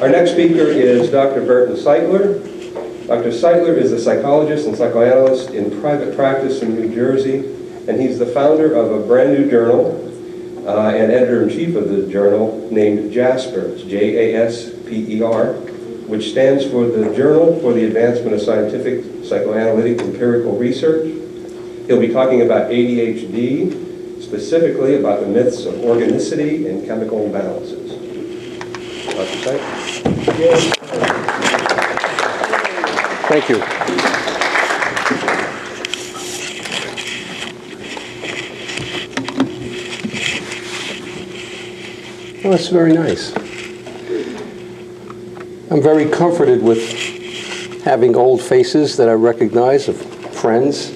Our next speaker is Dr. Burt Seitler. Dr. Seitler is a psychologist and psychoanalyst in private practice in New Jersey, and he's the founder of a brand new journal and editor-in-chief of the journal named JASPER, it's J-A-S-P-E-R, which stands for the Journal for the Advancement of Scientific Psychoanalytic Empirical Research. He'll be talking about ADHD, specifically about the myths of organicity and chemical imbalances. Dr. Seitler. Yes. Thank you. Well, that's very nice. I'm very comforted with having old faces that I recognize of friends,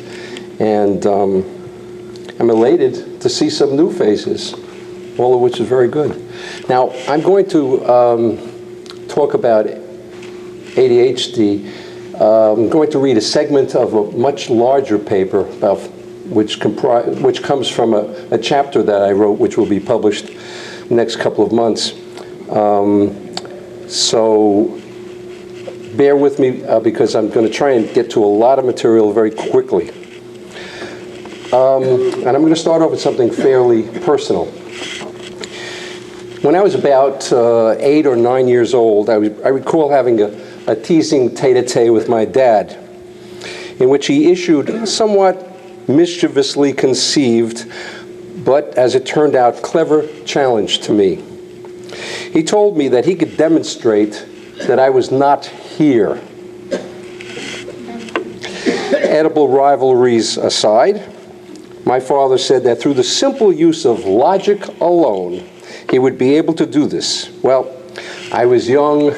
and I'm elated to see some new faces, all of which is very good. Now, I'm going to talk about ADHD. I'm going to read a segment of a much larger paper about which comes from a chapter that I wrote, which will be published the next couple of months. So bear with me because I'm going to try and get to a lot of material very quickly. And I'm going to start off with something fairly personal. When I was about 8 or 9 years old, I recall having a teasing tete-a-tete with my dad, in which he issued a somewhat mischievously conceived, but as it turned out, clever challenge to me. He told me that he could demonstrate that I was not here. Edible rivalries aside, my father said that through the simple use of logic alone, he would be able to do this. Well, I was young,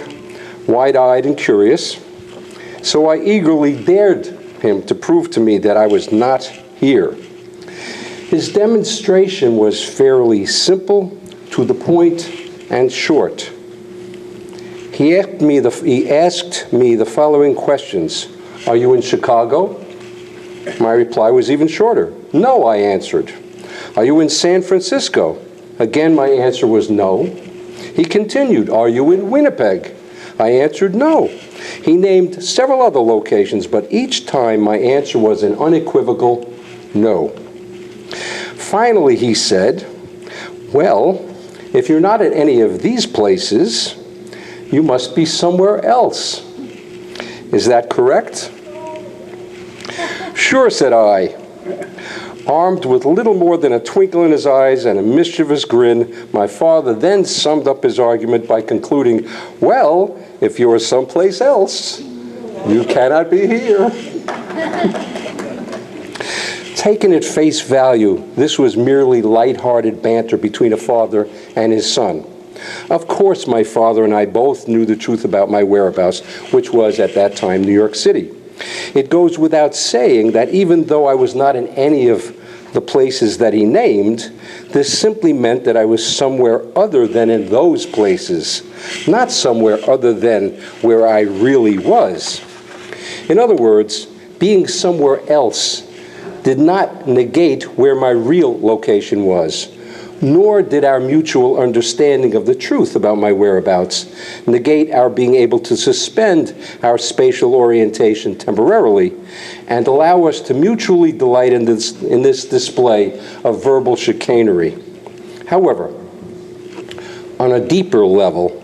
wide-eyed, and curious, so I eagerly dared him to prove to me that I was not here. His demonstration was fairly simple, to the point, and short. He asked me the following questions. Are you in Chicago? My reply was even shorter. No, I answered. Are you in San Francisco? Again, my answer was no. He continued, are you in Winnipeg? I answered no. He named several other locations, but each time my answer was an unequivocal no. Finally, he said, well, if you're not at any of these places, you must be somewhere else. Is that correct? Sure, said I. Armed with little more than a twinkle in his eyes and a mischievous grin, my father then summed up his argument by concluding, well, if you are someplace else, you cannot be here. Taken at face value, this was merely light-hearted banter between a father and his son. Of course, my father and I both knew the truth about my whereabouts, which was, at that time, New York City. It goes without saying that even though I was not in any of the places that he named, this simply meant that I was somewhere other than in those places, not somewhere other than where I really was. In other words, being somewhere else did not negate where my real location was, nor did our mutual understanding of the truth about my whereabouts negate our being able to suspend our spatial orientation temporarily and allow us to mutually delight in this display of verbal chicanery. However, on a deeper level,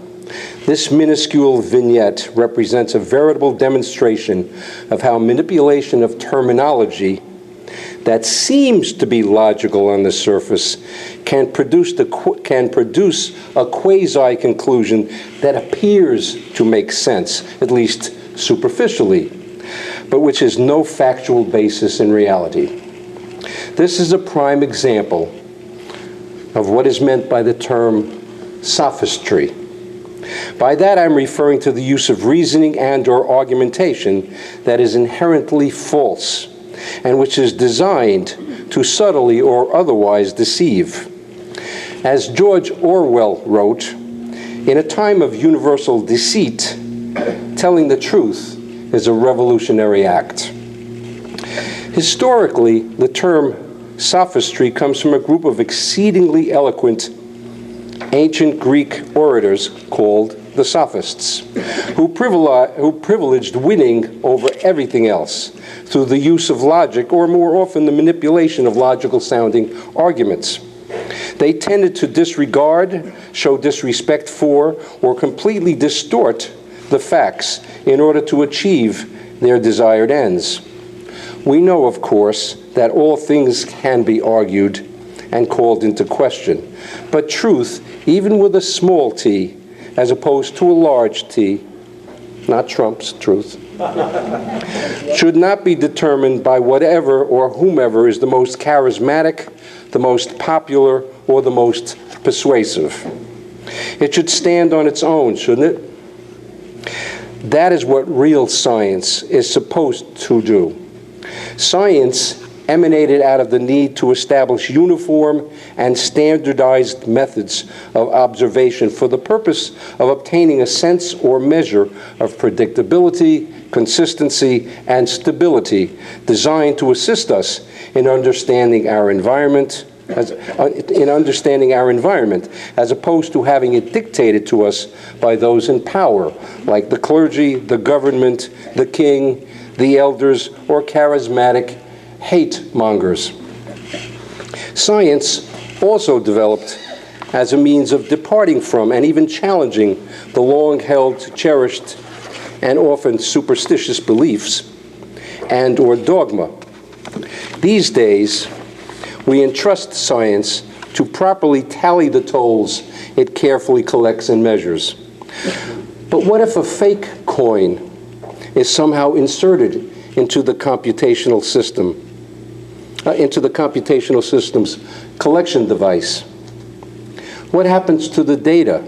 this minuscule vignette represents a veritable demonstration of how manipulation of terminology that seems to be logical on the surface can produce a quasi-conclusion that appears to make sense, at least superficially, but which has no factual basis in reality. This is a prime example of what is meant by the term sophistry. By that, I'm referring to the use of reasoning and/or argumentation that is inherently false, and which is designed to subtly or otherwise deceive. As George Orwell wrote, in a time of universal deceit, telling the truth is a revolutionary act. Historically, the term sophistry comes from a group of exceedingly eloquent ancient Greek orators called the Sophists, who privileged winning over everything else through the use of logic, or more often the manipulation of logical-sounding arguments. They tended to disregard, show disrespect for, or completely distort the facts in order to achieve their desired ends. We know, of course, that all things can be argued and called into question, but truth, even with a small t, as opposed to a large T, not Trump's truth, should not be determined by whatever or whomever is the most charismatic, the most popular, or the most persuasive. It should stand on its own, shouldn't it? That is what real science is supposed to do. Science emanated out of the need to establish uniform and standardized methods of observation for the purpose of obtaining a sense or measure of predictability, consistency, and stability designed to assist us in understanding our environment, as opposed to having it dictated to us by those in power, like the clergy, the government, the king, the elders, or charismatic hate mongers. Science also developed as a means of departing from and even challenging the long-held, cherished, and often superstitious beliefs and or dogma. These days, we entrust science to properly tally the tolls it carefully collects and measures. But what if a fake coin is somehow inserted into the computational system, into the computational system's collection device? What happens to the data,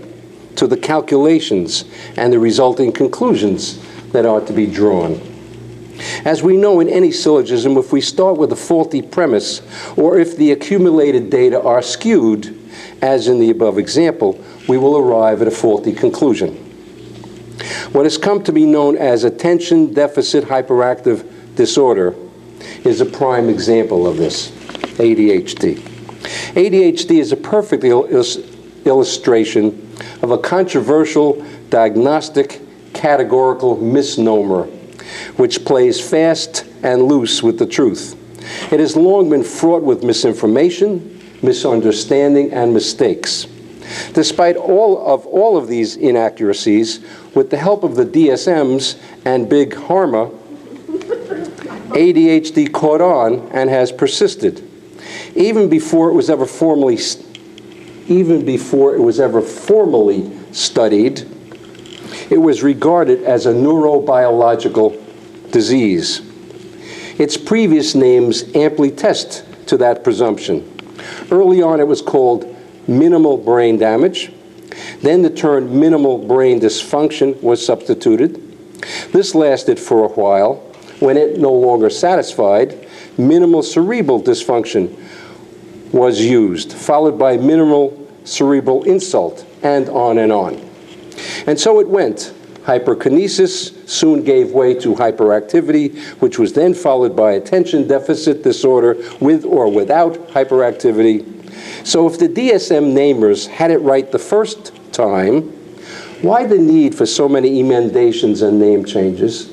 to the calculations, and the resulting conclusions that are to be drawn? As we know in any syllogism, if we start with a faulty premise, or if the accumulated data are skewed, as in the above example, we will arrive at a faulty conclusion. What has come to be known as attention deficit hyperactive disorder is a prime example of this, ADHD. ADHD is a perfect illustration of a controversial diagnostic categorical misnomer which plays fast and loose with the truth. It has long been fraught with misinformation, misunderstanding, and mistakes. Despite all of these inaccuracies, with the help of the DSMs and Big Pharma, ADHD caught on and has persisted. Even before it was ever formally studied, it was regarded as a neurobiological disease. Its previous names amply test to that presumption. Early on, it was called minimal brain damage. Then the term minimal brain dysfunction was substituted. This lasted for a while. When it no longer satisfied, minimal cerebral dysfunction was used, followed by minimal cerebral insult, and on and on. And so it went. Hyperkinesis soon gave way to hyperactivity, which was then followed by attention deficit disorder with or without hyperactivity. So if the DSM namers had it right the first time, why the need for so many emendations and name changes?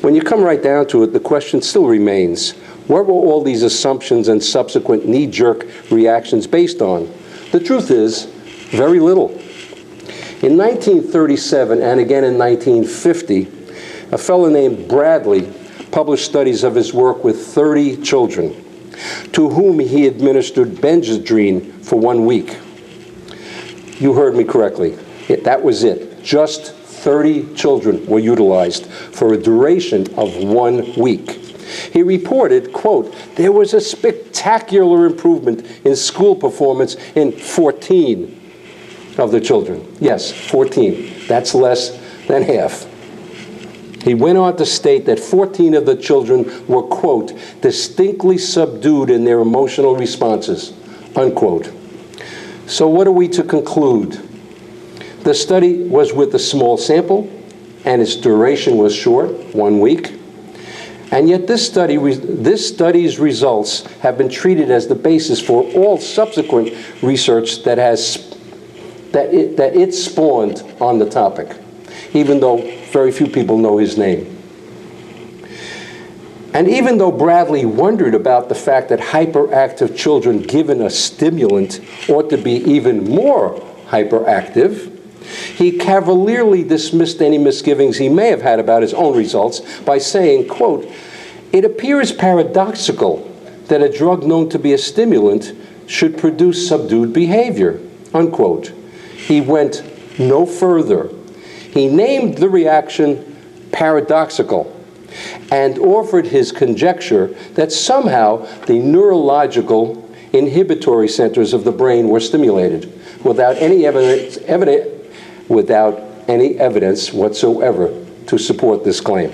When you come right down to it, the question still remains, what were all these assumptions and subsequent knee-jerk reactions based on? The truth is, very little. In 1937 and again in 1950, a fellow named Bradley published studies of his work with 30 children, to whom he administered Benadryl for 1 week. You heard me correctly. That was it. Just 30 children were utilized for a duration of 1 week. He reported, quote, there was a spectacular improvement in school performance in 14 of the children. Yes, 14. That's less than half. He went on to state that 14 of the children were, quote, distinctly subdued in their emotional responses, unquote. So what are we to conclude? The study was with a small sample, and its duration was short, 1 week. And yet this study's results have been treated as the basis for all subsequent research that it spawned on the topic, even though very few people know his name. And even though Bradley wondered about the fact that hyperactive children given a stimulant ought to be even more hyperactive, he cavalierly dismissed any misgivings he may have had about his own results by saying, quote, "It appears paradoxical that a drug known to be a stimulant should produce subdued behavior," unquote. He went no further. He named the reaction paradoxical and offered his conjecture that somehow the neurological inhibitory centers of the brain were stimulated without any evidence whatsoever to support this claim.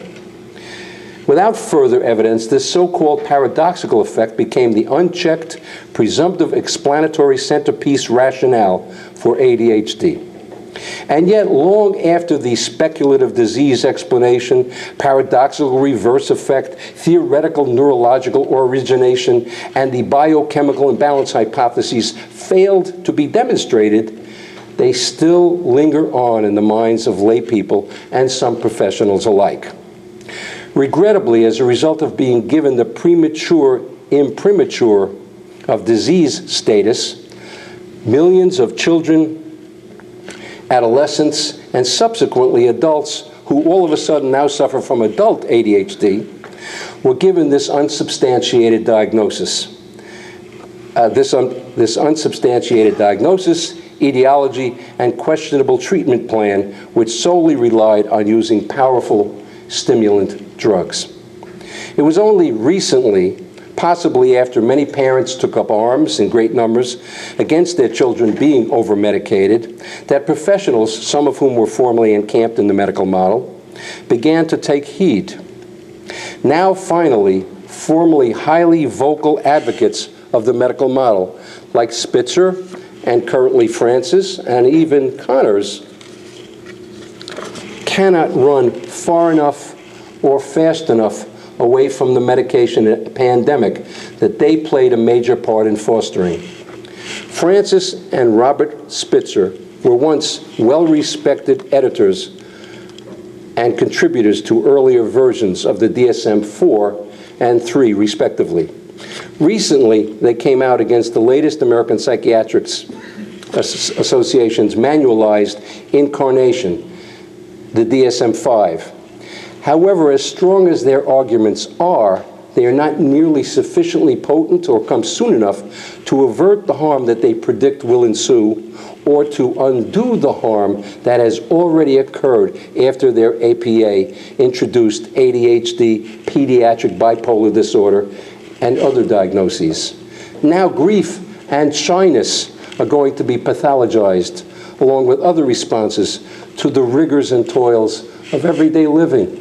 Without further evidence, this so-called paradoxical effect became the unchecked, presumptive explanatory centerpiece rationale for ADHD. And yet, long after the speculative disease explanation, paradoxical reverse effect, theoretical neurological origination, and the biochemical imbalance hypotheses failed to be demonstrated, they still linger on in the minds of lay people and some professionals alike. Regrettably, as a result of being given the premature imprimatur of disease status, millions of children, adolescents, and subsequently adults who all of a sudden now suffer from adult ADHD were given this unsubstantiated diagnosis. This unsubstantiated diagnosis, etiology, and questionable treatment plan, which solely relied on using powerful stimulant drugs. It was only recently, possibly after many parents took up arms in great numbers against their children being over-medicated, that professionals, some of whom were formerly encamped in the medical model, began to take heed. Now, finally, formerly highly vocal advocates of the medical model, like Spitzer and currently Francis and even Connors, cannot run far enough or fast enough away from the medication pandemic that they played a major part in fostering. Francis and Robert Spitzer were once well-respected editors and contributors to earlier versions of the DSM-4 and 3, respectively. Recently, they came out against the latest American Psychiatric Association's manualized incarnation, the DSM-5. However, as strong as their arguments are, they are not nearly sufficiently potent or come soon enough to avert the harm that they predict will ensue or to undo the harm that has already occurred after their APA introduced ADHD, pediatric bipolar disorder, and other diagnoses. Now grief and shyness are going to be pathologized, along with other responses to the rigors and toils of everyday living.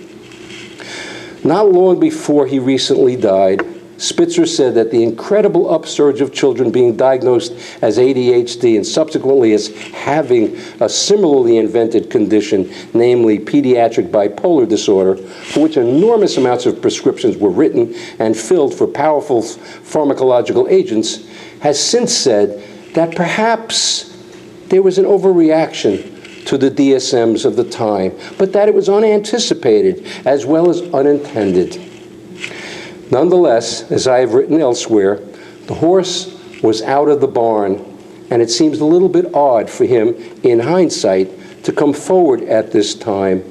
Not long before he recently died, Spitzer said that the incredible upsurge of children being diagnosed as ADHD and subsequently as having a similarly invented condition, namely pediatric bipolar disorder, for which enormous amounts of prescriptions were written and filled for powerful pharmacological agents, has since said that perhaps there was an overreaction to the DSMs of the time, but that it was unanticipated as well as unintended. Nonetheless, as I have written elsewhere, the horse was out of the barn, and it seems a little bit odd for him, in hindsight, to come forward at this time,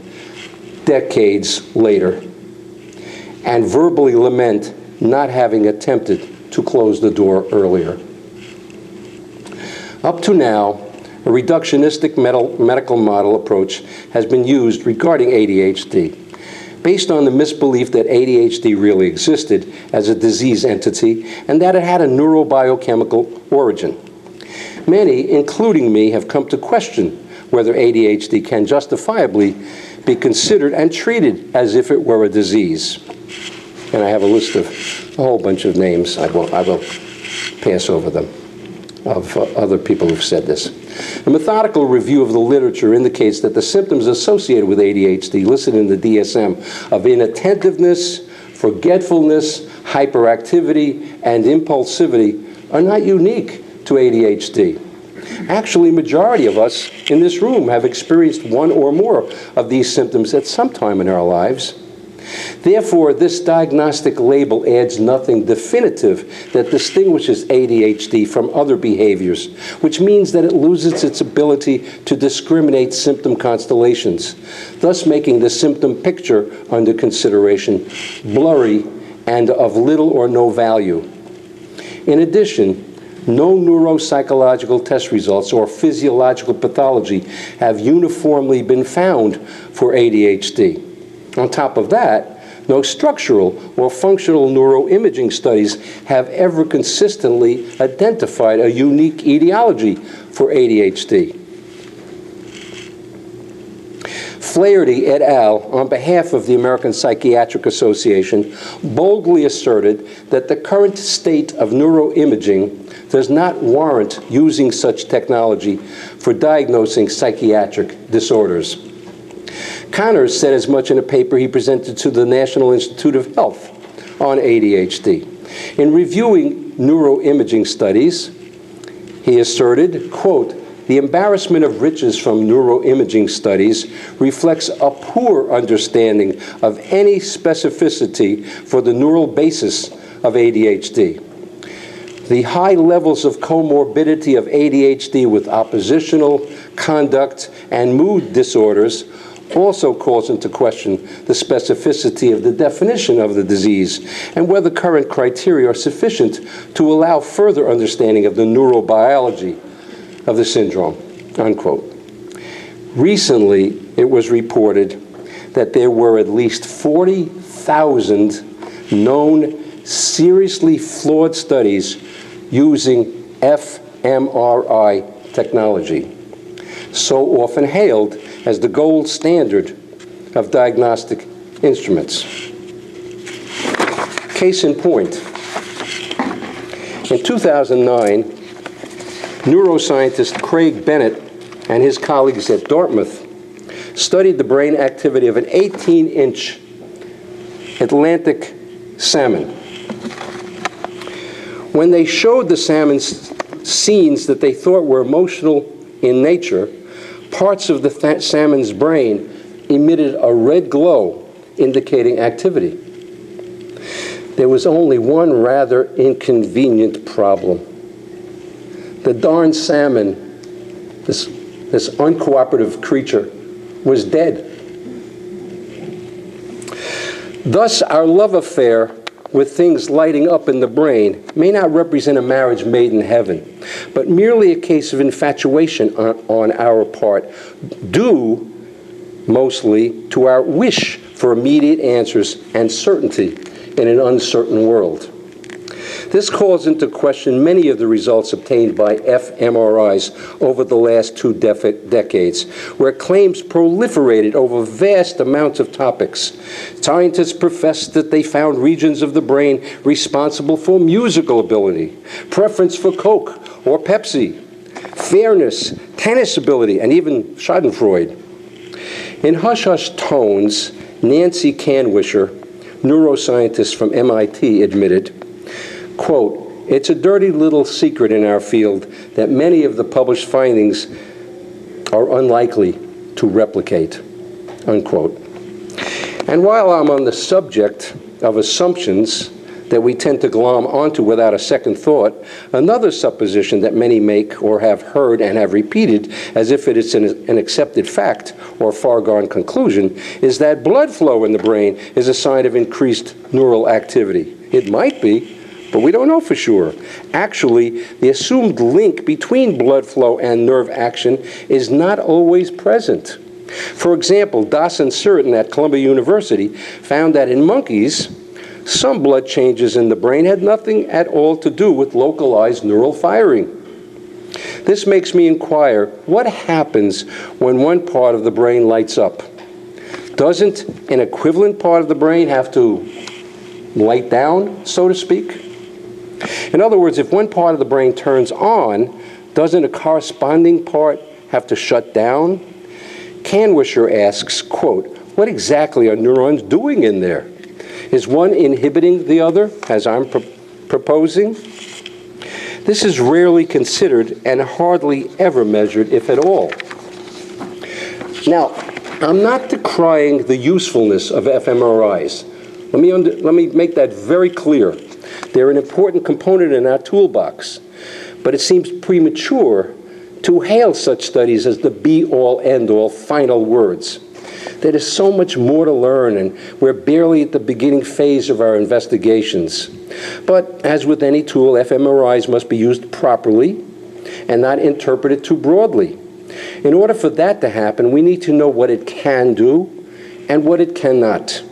decades later, and verbally lament not having attempted to close the door earlier. Up to now, a reductionistic medical model approach has been used regarding ADHD, based on the misbelief that ADHD really existed as a disease entity and that it had a neurobiochemical origin. Many, including me, have come to question whether ADHD can justifiably be considered and treated as if it were a disease. And I have a list of a whole bunch of names. I will pass over them, of other people who've said this. A methodical review of the literature indicates that the symptoms associated with ADHD listed in the DSM of inattentiveness, Forgetfulness, hyperactivity, and impulsivity are not unique to ADHD. Actually, majority of us in this room have experienced one or more of these symptoms at some time in our lives. Therefore, this diagnostic label adds nothing definitive that distinguishes ADHD from other behaviors, which means that it loses its ability to discriminate symptom constellations, thus making the symptom picture under consideration blurry and of little or no value. In addition, no neuropsychological test results or physiological pathology have uniformly been found for ADHD. On top of that, no structural or functional neuroimaging studies have ever consistently identified a unique etiology for ADHD. Flaherty et al., on behalf of the American Psychiatric Association, boldly asserted that the current state of neuroimaging does not warrant using such technology for diagnosing psychiatric disorders. Connors said as much in a paper he presented to the National Institute of Health on ADHD. In reviewing neuroimaging studies, he asserted, quote, "The embarrassment of riches from neuroimaging studies reflects a poor understanding of any specificity for the neural basis of ADHD. The high levels of comorbidity of ADHD with oppositional, conduct, and mood disorders also calls into question the specificity of the definition of the disease and whether current criteria are sufficient to allow further understanding of the neurobiology of the syndrome," unquote. Recently, it was reported that there were at least 40,000 known seriously flawed studies using fMRI technology, so often hailed as the gold standard of diagnostic instruments. Case in point, in 2009, neuroscientist Craig Bennett and his colleagues at Dartmouth studied the brain activity of an 18-inch Atlantic salmon. When they showed the salmon scenes that they thought were emotional in nature, parts of the salmon's brain emitted a red glow indicating activity. There was only one rather inconvenient problem. The darn salmon, this uncooperative creature, was dead. Thus, our love affair with things lighting up in the brain may not represent a marriage made in heaven, but merely a case of infatuation on our part, due mostly to our wish for immediate answers and certainty in an uncertain world. This calls into question many of the results obtained by fMRIs over the last 2 decades, where claims proliferated over vast amounts of topics. Scientists professed that they found regions of the brain responsible for musical ability, preference for Coke or Pepsi, fairness, tennis ability, and even schadenfreude. In hush-hush tones, Nancy Canwisher, neuroscientist from MIT, admitted, quote, "It's a dirty little secret in our field that many of the published findings are unlikely to replicate," unquote. And while I'm on the subject of assumptions that we tend to glom onto without a second thought, another supposition that many make or have heard and have repeated as if it is an accepted fact or far-gone conclusion is that blood flow in the brain is a sign of increased neural activity. It might be, but we don't know for sure. Actually, the assumed link between blood flow and nerve action is not always present. For example, Dawson Certain at Columbia University found that in monkeys, some blood changes in the brain had nothing at all to do with localized neural firing. This makes me inquire, what happens when one part of the brain lights up? Doesn't an equivalent part of the brain have to light down, so to speak? In other words, if one part of the brain turns on, doesn't a corresponding part have to shut down? Canwisher asks, quote, "What exactly are neurons doing in there? Is one inhibiting the other, as I'm proposing? This is rarely considered and hardly ever measured, if at all. Now, I'm not decrying the usefulness of fMRIs. Let me make that very clear. They're an important component in our toolbox, but it seems premature to hail such studies as the be-all, end-all final words. There is so much more to learn, and we're barely at the beginning phase of our investigations. But as with any tool, fMRIs must be used properly and not interpreted too broadly. In order for that to happen, we need to know what it can do and what it cannot.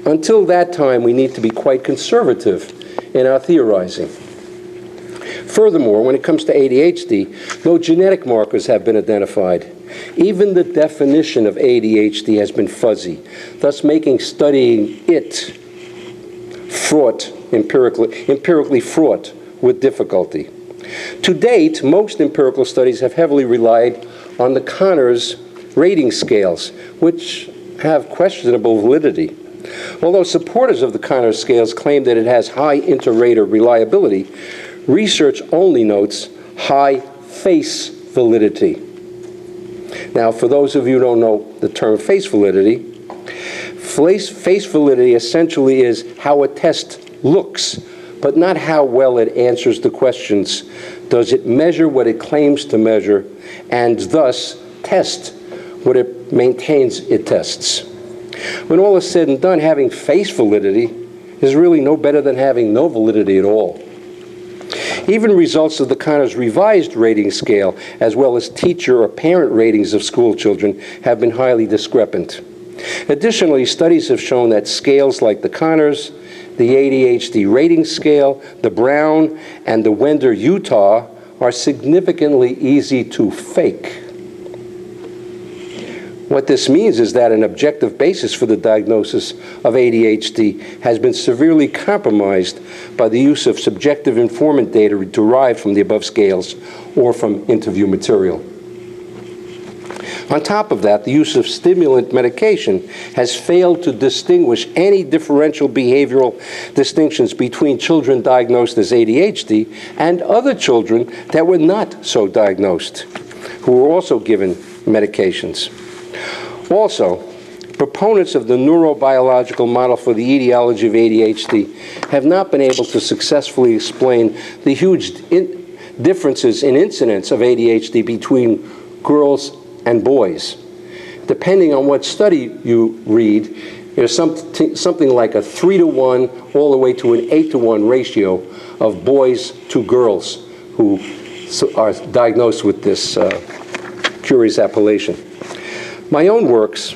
Until that time, we need to be quite conservative in our theorizing. Furthermore, when it comes to ADHD, no genetic markers have been identified. Even the definition of ADHD has been fuzzy, thus making studying it empirically fraught with difficulty. To date, most empirical studies have heavily relied on the Conners rating scales, which have questionable validity. Although supporters of the Conners scales claim that it has high inter-rater reliability, research only notes high face validity. Now, for those of you who don't know the term face validity essentially is how a test looks, but not how well it answers the questions. Does it measure what it claims to measure, and thus test what it maintains it tests? When all is said and done, having face validity is really no better than having no validity at all. Even results of the Conners revised rating scale, as well as teacher or parent ratings of school children, have been highly discrepant. Additionally, studies have shown that scales like the Conners, the ADHD rating scale, the Brown, and the Wender-Utah are significantly easy to fake. What this means is that an objective basis for the diagnosis of ADHD has been severely compromised by the use of subjective informant data derived from the above scales or from interview material. On top of that, the use of stimulant medication has failed to distinguish any differential behavioral distinctions between children diagnosed as ADHD and other children that were not so diagnosed, who were also given medications. Also, proponents of the neurobiological model for the etiology of ADHD have not been able to successfully explain the huge differences in incidence of ADHD between girls and boys. Depending on what study you read, there's something like a 3-to-1 all the way to an 8-to-1 ratio of boys to girls who are diagnosed with this curious appellation. My own works,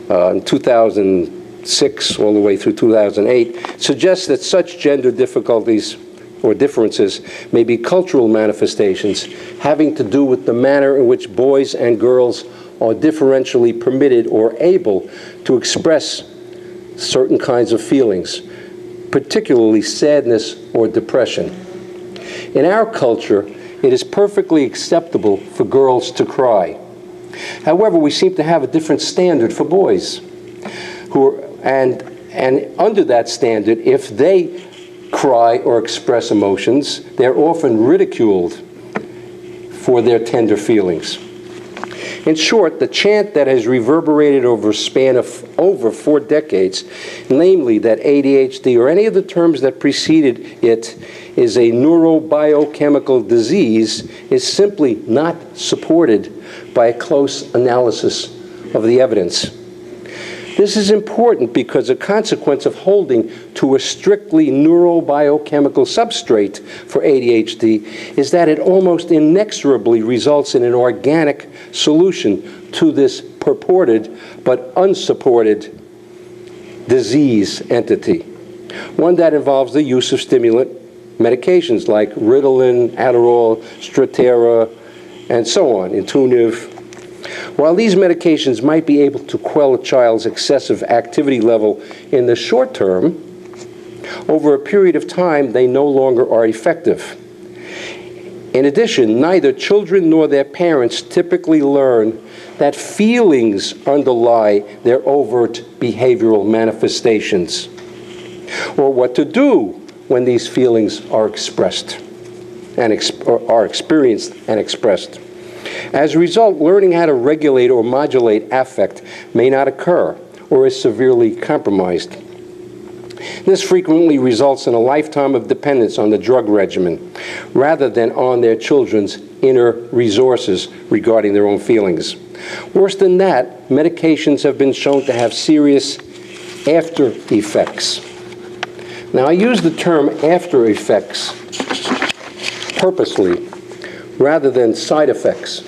in 2006 all the way through 2008, suggest that such gender difficulties or differences may be cultural manifestations having to do with the manner in which boys and girls are differentially permitted or able to express certain kinds of feelings, particularly sadness or depression. In our culture, it is perfectly acceptable for girls to cry. However, we seem to have a different standard for boys, and under that standard, if they cry or express emotions, they're often ridiculed for their tender feelings. In short, the chant that has reverberated over a span of over 4 decades, namely that ADHD or any of the terms that preceded it is a neurobiochemical disease, is simply not supported by a close analysis of the evidence. This is important because a consequence of holding to a strictly neurobiochemical substrate for ADHD is that it almost inexorably results in an organic solution to this purported but unsupported disease entity, one that involves the use of stimulant medications like Ritalin, Adderall, Strattera, and so on, Intuniv. While these medications might be able to quell a child's excessive activity level in the short term, over a period of time they no longer are effective. In addition, neither children nor their parents typically learn that feelings underlie their overt behavioral manifestations. or what to do when these feelings are expressed and are experienced and expressed. As a result, learning how to regulate or modulate affect may not occur or is severely compromised. This frequently results in a lifetime of dependence on the drug regimen rather than on their children's inner resources regarding their own feelings. Worse than that, medications have been shown to have serious after effects. Now, I use the term after effects purposely rather than side effects,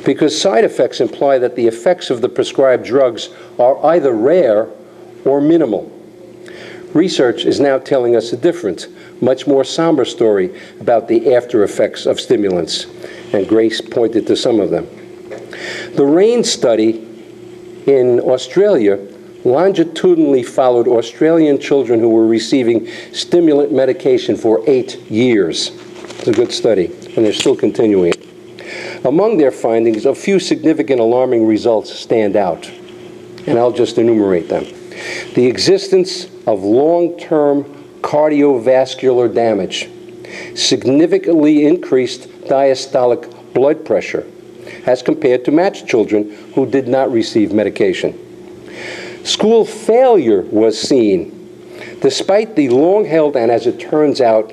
because side effects imply that the effects of the prescribed drugs are either rare or minimal. Research is now telling us a different, much more somber story about the after effects of stimulants, and Grace pointed to some of them. The RAIN study in Australia longitudinally followed Australian children who were receiving stimulant medication for 8 years. It's a good study, and they're still continuing it. Among their findings, a few significant alarming results stand out, and I'll just enumerate them. The existence of long-term cardiovascular damage, significantly increased diastolic blood pressure as compared to matched children who did not receive medication. School failure was seen, despite the long-held and, as it turns out,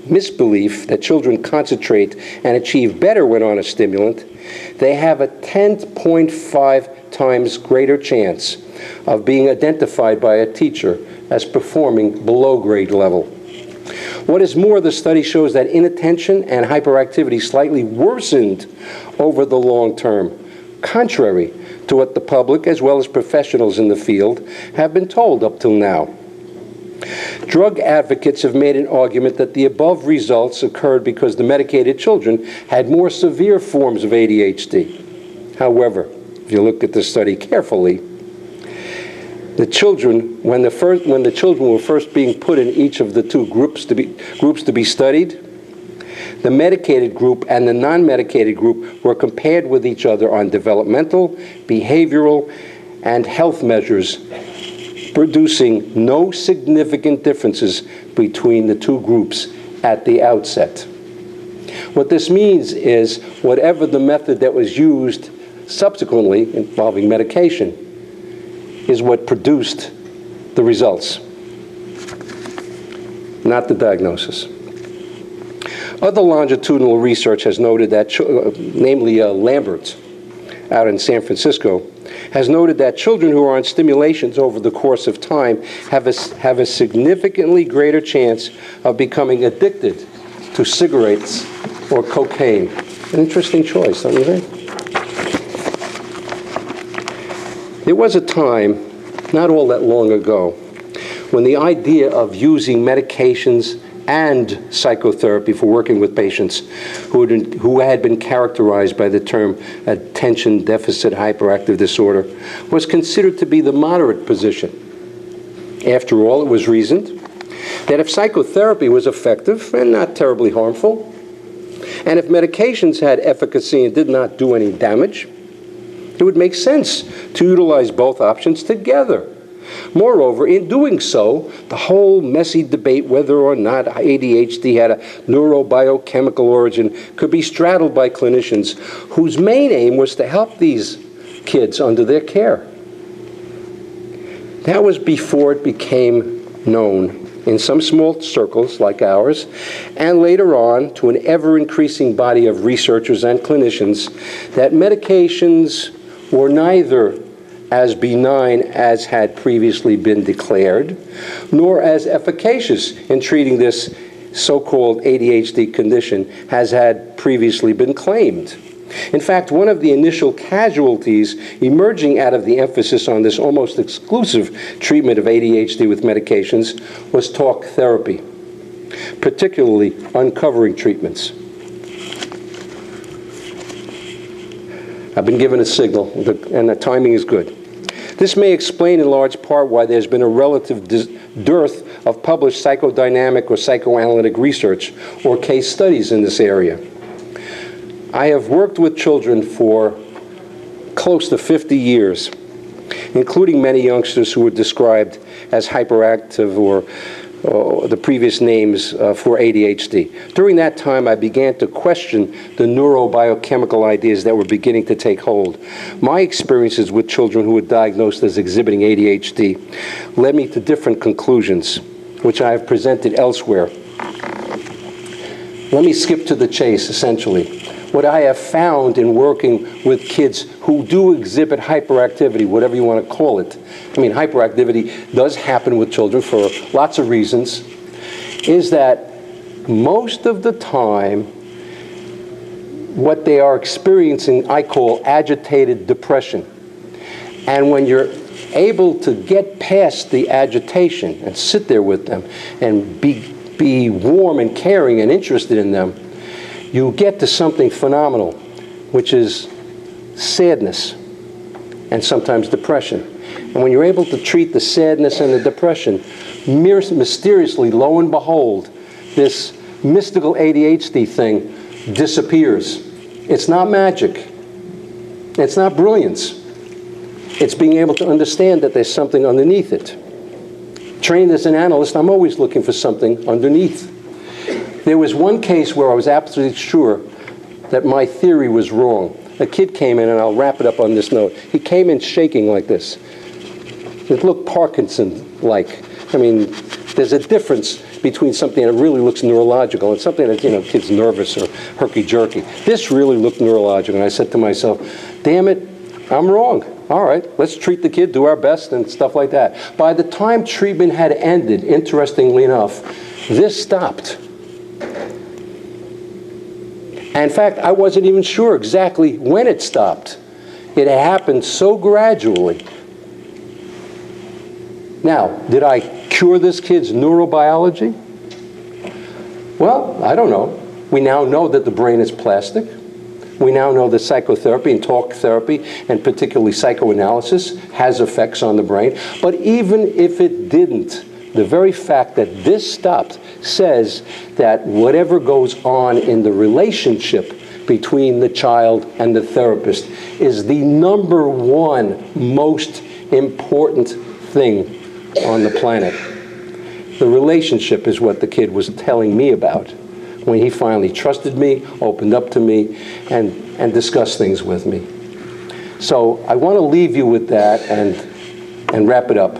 misbelief that children concentrate and achieve better when on a stimulant. They have a 10.5 times greater chance of being identified by a teacher as performing below grade level. What is more, the study shows that inattention and hyperactivity slightly worsened over the long term, contrary to what the public as well as professionals in the field have been told up till now. Drug advocates have made an argument that the above results occurred because the medicated children had more severe forms of ADHD. However, if you look at the study carefully, the children, when the children were first being put in each of the two groups to be studied, the medicated group and the non-medicated group were compared with each other on developmental, behavioral, and health measures, producing no significant differences between the two groups at the outset. What this means is whatever the method that was used subsequently involving medication is what produced the results, not the diagnosis. Other longitudinal research has noted that, namely Lambert out in San Francisco, has noted that children who are on stimulations over the course of time have a significantly greater chance of becoming addicted to cigarettes or cocaine. An interesting choice, don't you think? There was a time, not all that long ago, when the idea of using medications and psychotherapy for working with patients who had been characterized by the term attention deficit hyperactive disorder was considered to be the moderate position. After all, it was reasoned that if psychotherapy was effective and not terribly harmful, and if medications had efficacy and did not do any damage, it would make sense to utilize both options together. Moreover, in doing so, the whole messy debate whether or not ADHD had a neurobiochemical origin could be straddled by clinicians whose main aim was to help these kids under their care. That was before it became known in some small circles like ours, and later on to an ever-increasing body of researchers and clinicians, that medications were neither as benign as had previously been declared, nor as efficacious in treating this so-called ADHD condition as had previously been claimed. In fact, one of the initial casualties emerging out of the emphasis on this almost exclusive treatment of ADHD with medications was talk therapy, particularly uncovering treatments. I've been given a signal, and the timing is good. This may explain in large part why there's been a relative dearth of published psychodynamic or psychoanalytic research or case studies in this area. I have worked with children for close to 50 years. including many youngsters who were described as hyperactive or the previous names for ADHD. During that time, I began to question the neurobiochemical ideas that were beginning to take hold. My experiences with children who were diagnosed as exhibiting ADHD led me to different conclusions, which I have presented elsewhere. Let me skip to the chase, essentially. What I have found in working with kids who do exhibit hyperactivity, whatever you want to call it, I mean, hyperactivity does happen with children for lots of reasons, is that most of the time, what they are experiencing, I call agitated depression. And when you're able to get past the agitation and sit there with them and be warm and caring and interested in them, you get to something phenomenal, which is sadness and sometimes depression. And when you're able to treat the sadness and the depression, mysteriously, lo and behold, this mystical ADHD thing disappears. It's not magic. It's not brilliance. It's being able to understand that there's something underneath it. Trained as an analyst, I'm always looking for something underneath. There was one case where I was absolutely sure that my theory was wrong. A kid came in, and I'll wrap it up on this note. He came in shaking like this. It looked Parkinson-like. I mean, there's a difference between something that really looks neurological and something that, kid's nervous or herky-jerky. This really looked neurological, and I said to myself, damn it, I'm wrong. All right, let's treat the kid, do our best, and stuff like that. By the time treatment had ended, interestingly enough, this stopped. In fact, I wasn't even sure exactly when it stopped. It happened so gradually. Now, did I cure this kid's neurobiology? Well, I don't know. We now know that the brain is plastic. We now know that psychotherapy and talk therapy, and particularly psychoanalysis, has effects on the brain. But even if it didn't, the very fact that this stopped says that whatever goes on in the relationship between the child and the therapist is the number one most important thing on the planet. The relationship is what the kid was telling me about when he finally trusted me, opened up to me, and discussed things with me. So I want to leave you with that and wrap it up.